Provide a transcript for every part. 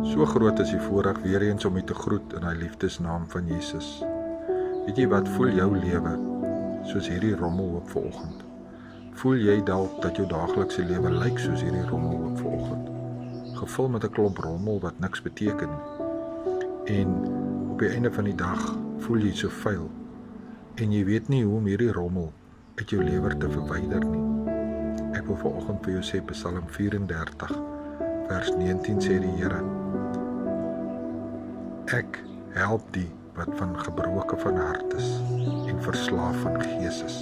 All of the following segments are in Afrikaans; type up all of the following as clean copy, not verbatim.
So groot is die voorreg weer eens om u te groet in die liefdesnaam van Jesus. Weet jy wat, voel jou lewe soos hierdie rommelhoop vanoggend? Voel jy dalk dat jou daaglikse lewe lyk soos hierdie rommelhoop vanoggend? Gevul met 'n klomp rommel wat niks beteken nie. En op die einde van die dag voel jy so vuil en jy weet nie hoe om hierdie rommel uit jou lewe te verwyder nie. Ek wil vanoggend vir jou sê Psalm 34 vers 19 sê die Here: Ek help die wat van gebroke van hart is en verslaaf van gees is.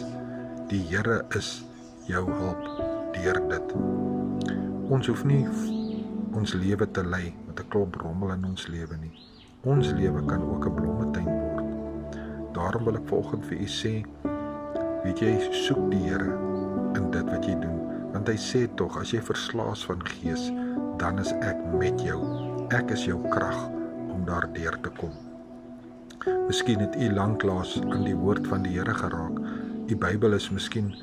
Die Here is jou hulp deur dit. Ons hoef nie ons lewe te lei met 'n klomp rommel in ons lewe nie. Ons lewe kan ook 'n blommetuin word. Daarom wil ek vanoggend vir u sê, weet jy, soek die Here in dit wat jy doen, want hy sê tog, as jy verslaas van gees, dan is ek met jou. Ek is jou krag om daardeur te kom. Miskien het u lanklaas aan die woord van die Here geraak. Die Bybel is miskien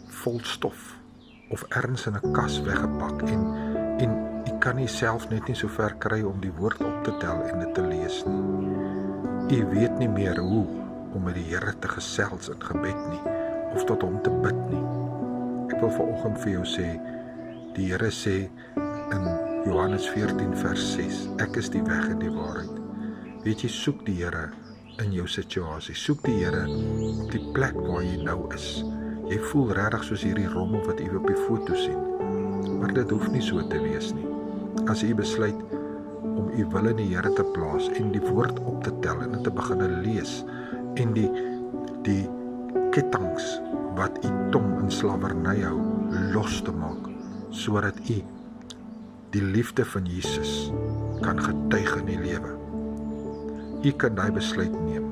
vol stof of ergens in 'n kas weggepak en u kan nie self net nie so ver kry om die woord op te tel en dit te lees nie. U weet nie meer hoe om met die Here te gesels in gebed nie of tot hom te bid nie. Ek wil vanoggend vir jou sê, die Here sê in Johannes 14 vers 6, ek is die weg en die waarheid. Weet jy, soek die Here in jou situasie, soek die Here op die plek waar jy nou is. Jy voel regtig soos hierdie rommel wat jy op die foto sien, maar dit hoef nie so te wees nie. As jy besluit om u wil in die Here te plaas en die woord op te tel en dit te begin lees en die kettinge wat u tong in slawerny hou los te maak, sodat u die liefde van Jesus kan getuig in die lewe. U kan daai besluit neem,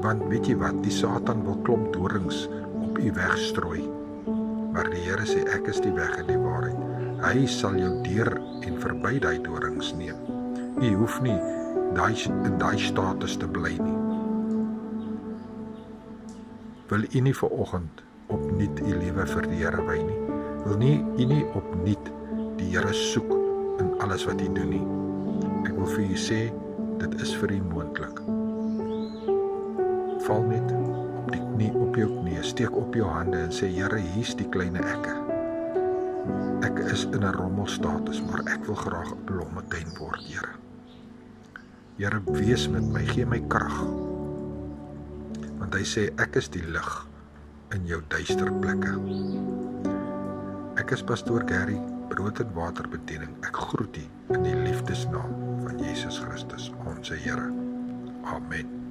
want weet jy wat, die Satan wil klomp dorings op u weg strooi, maar die Here sê, ek is die weg en die waarheid. Hy sal jou deur en verby daai dorings neem. U hoef nie in daai status te bly nie. Wil u nie vanoggend opnuut u lewe vir die Here wy nie? Wil u nie opnuut die Here soek in alles wat u doen nie? Ek wil vir u sê, dit is vir u moontlik. Val net op die knie, op jou knie, steek op jou hande en sê, Here, hier's die kleine ekke. Ek is in 'n rommelstatus, maar ek wil graag 'n blommetuin word, Here. Here, wees met my, gee my krag. Want hy sê, ek is die lig in jou duister plekke. Ek is pastoor Gary, brood en water bediening. Ek groet u in die liefdesnaam van Jesus Christus, ons Here. Amen.